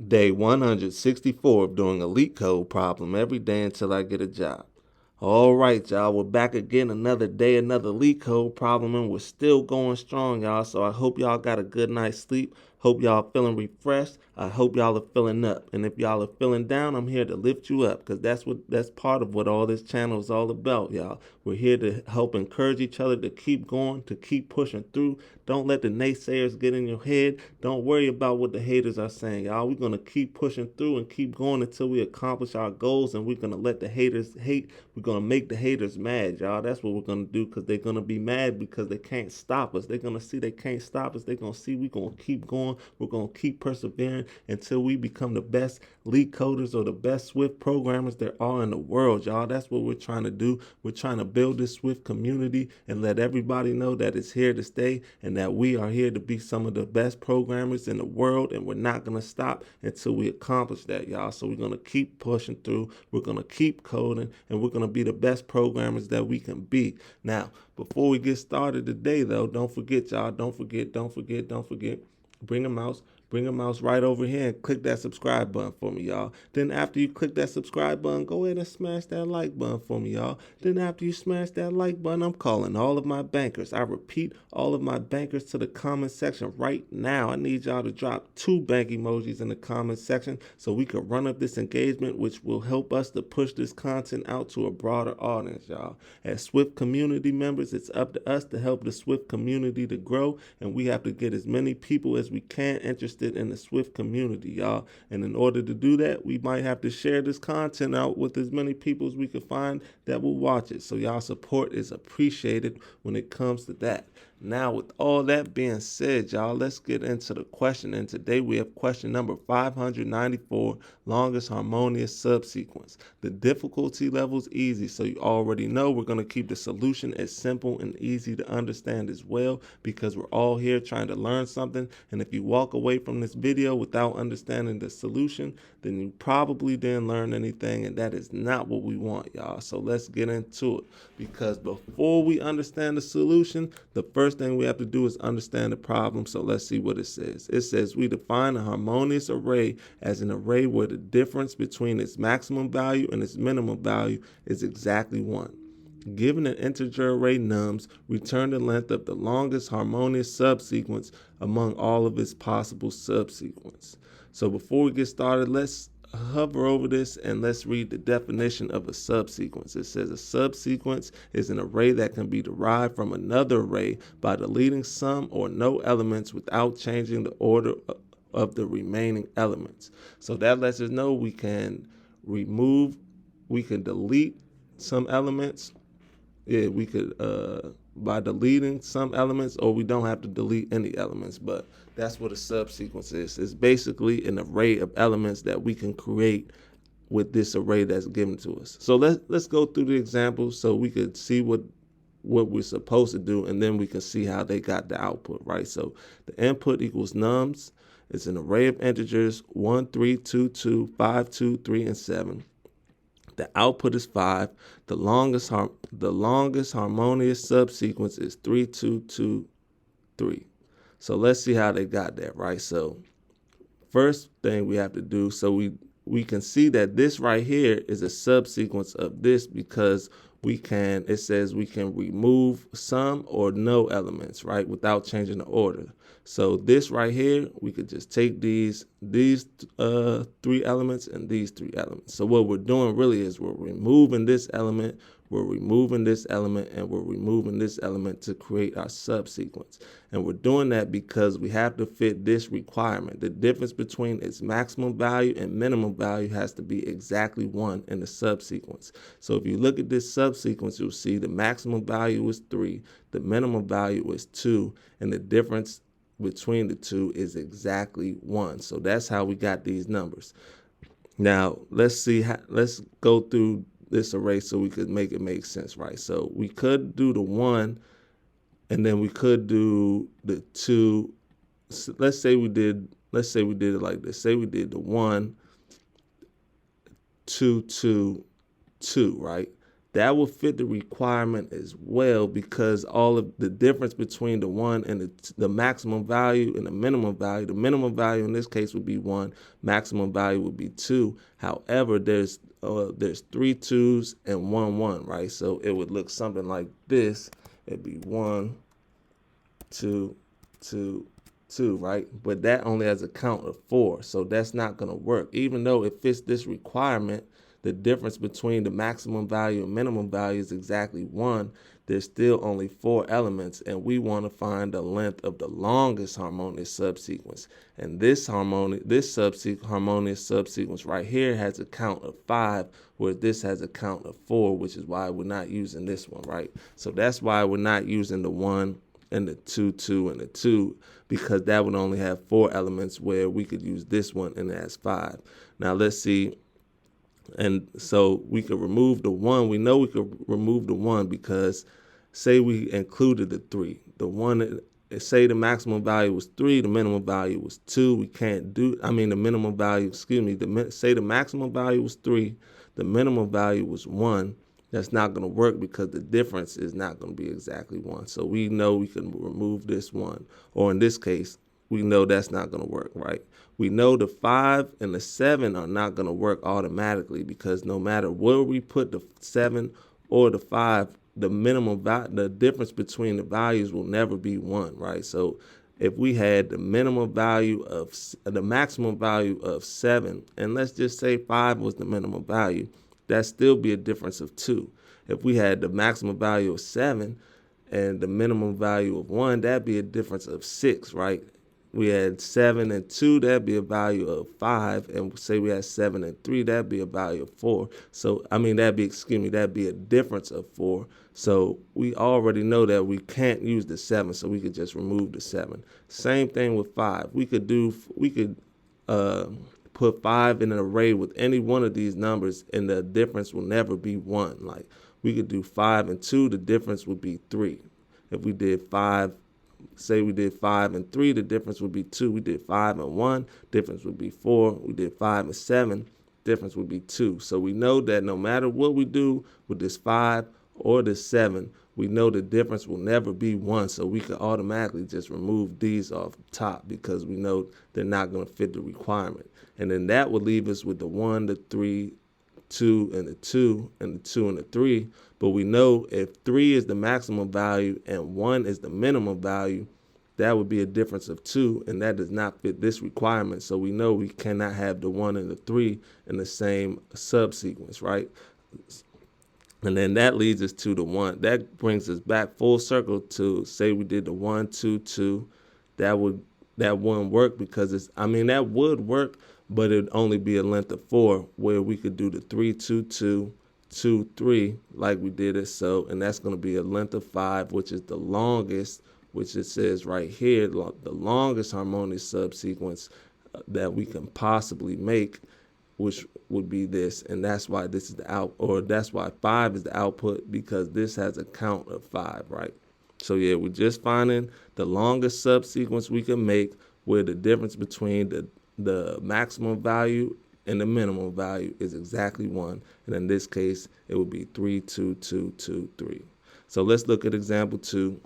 Day 164 of doing a LeetCode problem every day until I get a job. All right, y'all, we're back again, another day, another LeetCode problem, and we're still going strong, y'all. So I hope y'all got a good night's sleep. Hope y'all feeling refreshed. I hope y'all are feeling up. And if y'all are feeling down, I'm here to lift you up, because that's part of what all this channel is all about, y'all. We're here to help encourage each other to keep going, to keep pushing through. Don't let the naysayers get in your head. Don't worry about what the haters are saying, y'all. We're going to keep pushing through and keep going until we accomplish our goals, and we're going to let the haters hate. We're going to make the haters mad, y'all. That's what we're going to do, because they're going to be mad because they can't stop us. They're going to see they can't stop us. They're going to see we're going to keep going. We're going to keep persevering until we become the best lead coders or the best Swift programmers there are in the world, y'all. That's what we're trying to do. We're trying to build this Swift community and let everybody know that it's here to stay and that we are here to be some of the best programmers in the world, and we're not going to stop until we accomplish that, y'all. So we're going to keep pushing through. We're going to keep coding, and we're going to be the best programmers that we can be. Now, before we get started today, though, don't forget, y'all. Don't forget. Bring a mouse right over here and click that subscribe button for me, y'all. Then after you click that subscribe button, go ahead and smash that like button for me, y'all. Then after you smash that like button, I'm calling all of my bankers. I repeat, all of my bankers to the comment section right now. I need y'all to drop 2 bank emojis in the comment section so we can run up this engagement, which will help us to push this content out to a broader audience, y'all. As Swift community members, it's up to us to help the Swift community to grow, and we have to get as many people as we can interested in the Swift community, y'all. And in order to do that, we might have to share this content out with as many people as we can find that will watch it. So y'all support is appreciated when it comes to that. Now, with all that being said, y'all, let's get into the question. And today we have question number 594, longest harmonious subsequence. The difficulty level is easy, so you already know we're going to keep the solution as simple and easy to understand as well, because we're all here trying to learn something. And if you walk away from this video without understanding the solution, then you probably didn't learn anything, and that is not what we want, y'all. So let's get into it, because before we understand the solution, the first thing we have to do is understand the problem. So let's see what it says. It says we define a harmonious array as an array where the difference between its maximum value and its minimum value is exactly 1. Given an integer array nums, return the length of the longest harmonious subsequence among all of its possible subsequence. So before we get started, let's hover over this and let's read the definition of a subsequence. It says a subsequence is an array that can be derived from another array by deleting some or no elements without changing the order of the remaining elements. So that lets us know we can delete some elements. Yeah, we could by deleting some elements, or we don't have to delete any elements, but that's what a subsequence is. It's basically an array of elements that we can create with this array that's given to us. So let's go through the examples so we could see what we're supposed to do, and then we can see how they got the output, right? So the input equals nums. It's an array of integers 1, 3, 2, 2, 5, 2, 3, and 7. The output is 5. The longest harmonious subsequence is 3, 2, 2, 3. So let's see how they got that, right? So first thing we have to do, so we can see that this right here is a subsequence of this, because it says we can remove some or no elements, right, without changing the order. So this right here, we could just take these 3 elements and these 3 elements. So what we're doing really is we're removing this element, we're removing this element, and we're removing this element to create our subsequence. And we're doing that because we have to fit this requirement. The difference between its maximum value and minimum value has to be exactly 1 in the subsequence. So if you look at this subsequence, you'll see the maximum value is 3, the minimum value is 2, and the difference between the two is exactly 1. So that's how we got these numbers. Now let's go through this array so we could make it make sense, right? So we could do the 1, and then we could do the 2. So let's say we did it like this. Say we did the 1, 2, 2, 2, right? that will fit the requirement as well, because all of the difference between the 1 and the maximum value and the minimum value in this case would be 1, maximum value would be 2. However, there's 3 2s and 1 1, right? So it would look something like this. It'd be 1 2 2 2, right? But that only has a count of 4, so that's not going to work. Even though it fits this requirement, the difference between the maximum value and minimum value is exactly 1. There's still only 4 elements, and we want to find the length of the longest harmonious subsequence. And this harmonious subsequence right here has a count of 5, whereas this has a count of 4, which is why we're not using this one, right? So that's why we're not using the 1 and the 2 2 and the 2, because that would only have 4 elements, where we could use this one and it has 5. Now let's see. And so we could remove the 1. We know we could remove the 1 because say we included the 3. The 1, say the maximum value was 3, the minimum value was 2. We can't do, the minimum value, say the maximum value was 3, the minimum value was 1. That's not going to work because the difference is not going to be exactly 1. So we know we can remove this 1. Or in this case, we know that's not going to work, right? We know the 5 and the 7 are not going to work automatically, because no matter where we put the 7 or the 5, the difference between the values will never be 1, right? So if we had the maximum value of 7, and let's just say 5 was the minimum value, that'd still be a difference of 2. If we had the maximum value of 7 and the minimum value of 1, that'd be a difference of 6, right? We had 7 and 2, that'd be a value of 5, and say we had 7 and 3, that'd be a value of 4. So that'd be a difference of 4. So we already know that we can't use the 7, so we could just remove the 7. Same thing with 5. We could put 5 in an array with any one of these numbers, and the difference will never be 1. Like we could do 5 and 2, the difference would be 3. If we did 5, say we did 5 and 3, the difference would be 2. We did 5 and 1, difference would be 4. We did 5 and 7, difference would be 2. So we know that no matter what we do with this 5 or this 7, we know the difference will never be 1. So we can automatically just remove these off the top, because we know they're not going to fit the requirement. And then that would leave us with the 1, the 3, 2, and the 2, and the 2 and the 3. But we know if 3 is the maximum value and 1 is the minimum value, that would be a difference of 2, and that does not fit this requirement. So we know we cannot have the 1 and the 3 in the same subsequence, right? And then that leads us to the 1. That brings us back full circle to say we did the 1 2 2. That wouldn't work, because that would work, but it'd only be a length of 4, where we could do the 3 2 2 2 3 like we did it. So, and that's going to be a length of 5, which is the longest, which it says right here, the longest harmonious subsequence that we can possibly make, which would be this. And that's why this is that's why 5 is the output, because this has a count of 5, right? So yeah, we're just finding the longest subsequence we can make, where the difference between the maximum value and the minimum value is exactly 1. And in this case, it would be 3 2 2 2 3. So let's look at example 2.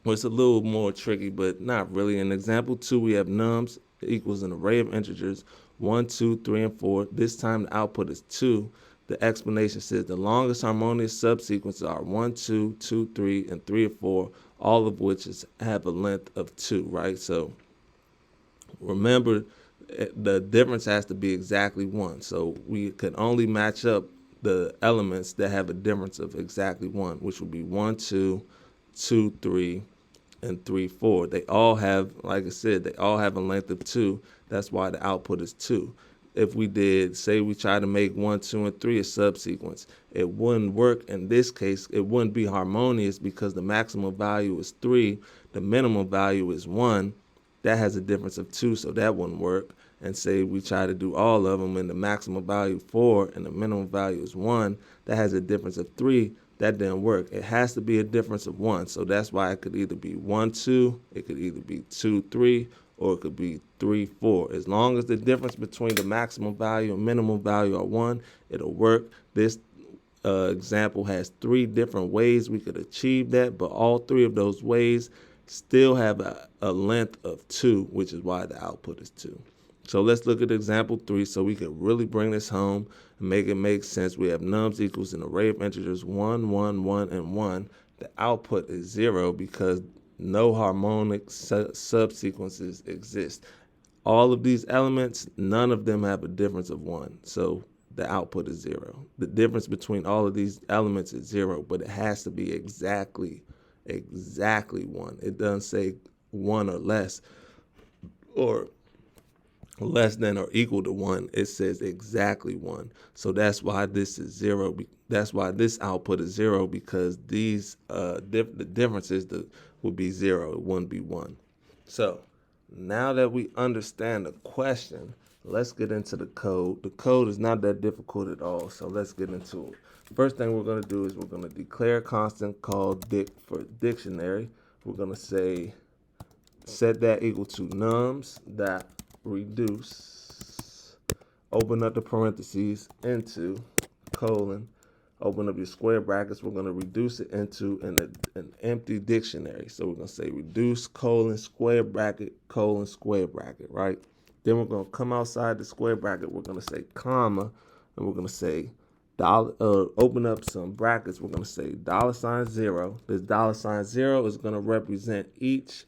Well, it's a little more tricky, but not really. In example 2, we have nums equals an array of integers 1, 2, 3, and 4. This time the output is 2. The explanation says the longest harmonious subsequences are 1, 2, 2, 3, and 3 or 4, all of which have a length of 2, right? So remember, the difference has to be exactly 1. So we could only match up the elements that have a difference of exactly 1, which would be 1, 2, 2, 3, and 3, 4. They all have, like I said, they all have a length of 2. That's why the output is 2. If we did, say we try to make 1, 2, and 3 a subsequence, it wouldn't work. In this case, it wouldn't be harmonious, because the maximum value is 3, the minimum value is 1. That has a difference of 2, so that wouldn't work. And say we try to do all of them, and the maximum value 4 and the minimum value is 1, that has a difference of 3. That didn't work. It has to be a difference of 1. So that's why it could either be 1, 2, it could either be 2, 3, or it could be 3, 4. As long as the difference between the maximum value and minimum value are 1, it'll work. This example has 3 different ways we could achieve that, but all 3 of those ways still have a length of 2, which is why the output is 2. So let's look at example 3 so we can really bring this home and make it make sense. We have nums equals an array of integers 1, 1, 1, and 1. The output is 0 because no harmonic subsequences exist. All of these elements, none of them have a difference of 1. So the output is 0. The difference between all of these elements is 0, but it has to be exactly 1. It doesn't say 1 or less, or less than or equal to 1. It says exactly 1. So that's why this is 0. That's why this output is 0, because these the differences would be 0. It wouldn't be 1. So now that we understand the question, let's get into the code. The code is not that difficult at all, so let's get into it. First thing we're going to do is we're going to declare a constant called dict for dictionary. We're going to say set that equal to nums dot reduce, open up the parentheses, into colon, open up your square brackets. We're going to reduce it into an empty dictionary. So we're going to say reduce colon square bracket, right? Then we're going to come outside the square bracket. We're going to say comma, and we're going to say open up some brackets. We're going to say $0. This $0 is going to represent each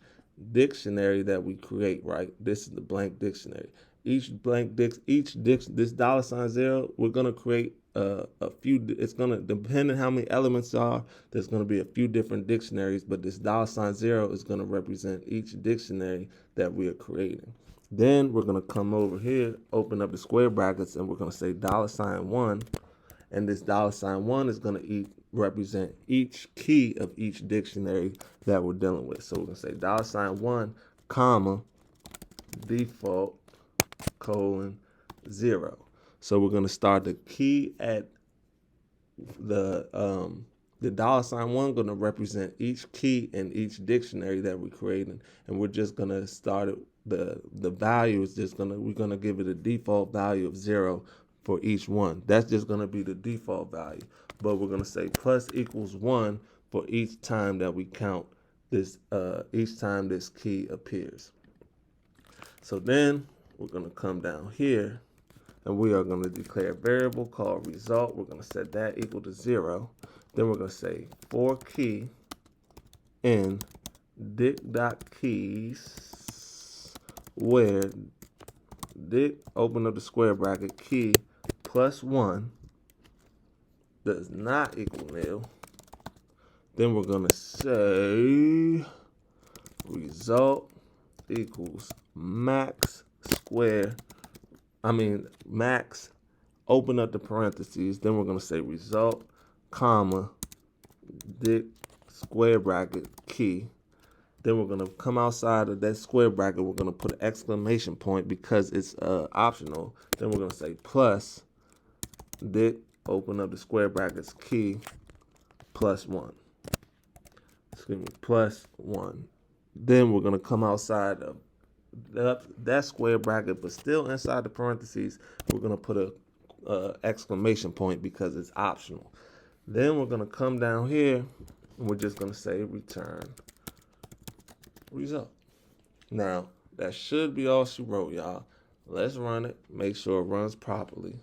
dictionary that we create, right? This is the blank dictionary. This $0, we're going to create a few. It's going to, depend on how many elements are, there's going to be a few different dictionaries, but this $0 is going to represent each dictionary that we are creating. Then we're going to come over here, open up the square brackets, and we're going to say $1, and this $1 is going to represent each key of each dictionary that we're dealing with. So we're going to say $1, comma, default, colon, 0. So we're going to start the key at the $1 going to represent each key in each dictionary that we're creating, and we're just going to start it. The value is just we're going to give it a default value of 0 for each one. That's just going to be the default value. But we're going to say plus equals 1 for each time that we count this, each time this key appears. So then we're going to come down here, and we are going to declare a variable called result. We're going to set that equal to 0. Then we're going to say for key in dict.keys, where dict, open up the square bracket, key plus 1 does not equal nil. Then we're going to say result equals max, open up the parentheses. Then we're going to say result, comma, dict, square bracket, key. Then we're going to come outside of that square bracket. We're going to put an exclamation point because it's optional. Then we're going to say plus dict, open up the square brackets, key, plus 1. Plus 1. Then we're going to come outside of that square bracket, but still inside the parentheses, we're going to put a exclamation point because it's optional. Then we're going to come down here, and we're just going to say return result. Now, that should be all she wrote, y'all. Let's run it, make sure it runs properly.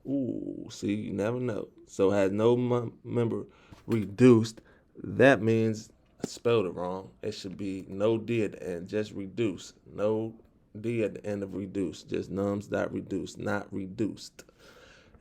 Ooh, see, you never know. So it has no member reduced. That means I spelled it wrong. It should be no D at the end, just reduce. No D at the end of reduce, just nums.reduce, not reduced.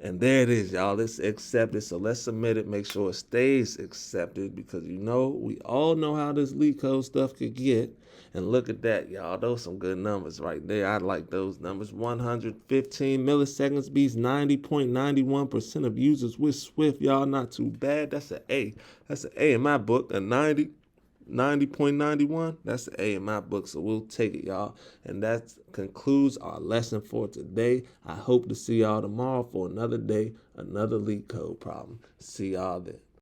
And there it is, y'all. It's accepted. So let's submit it. Make sure it stays accepted, because we all know how this LeetCode stuff could get. And look at that, y'all. Those some good numbers right there. I like those numbers. 115 milliseconds beats 90.91% of users with Swift, y'all. Not too bad. That's an A. That's an A in my book. A 90.91. That's an A in my book, so we'll take it, y'all. And that concludes our lesson for today. I hope to see y'all tomorrow for another day, another LeetCode problem. See y'all then.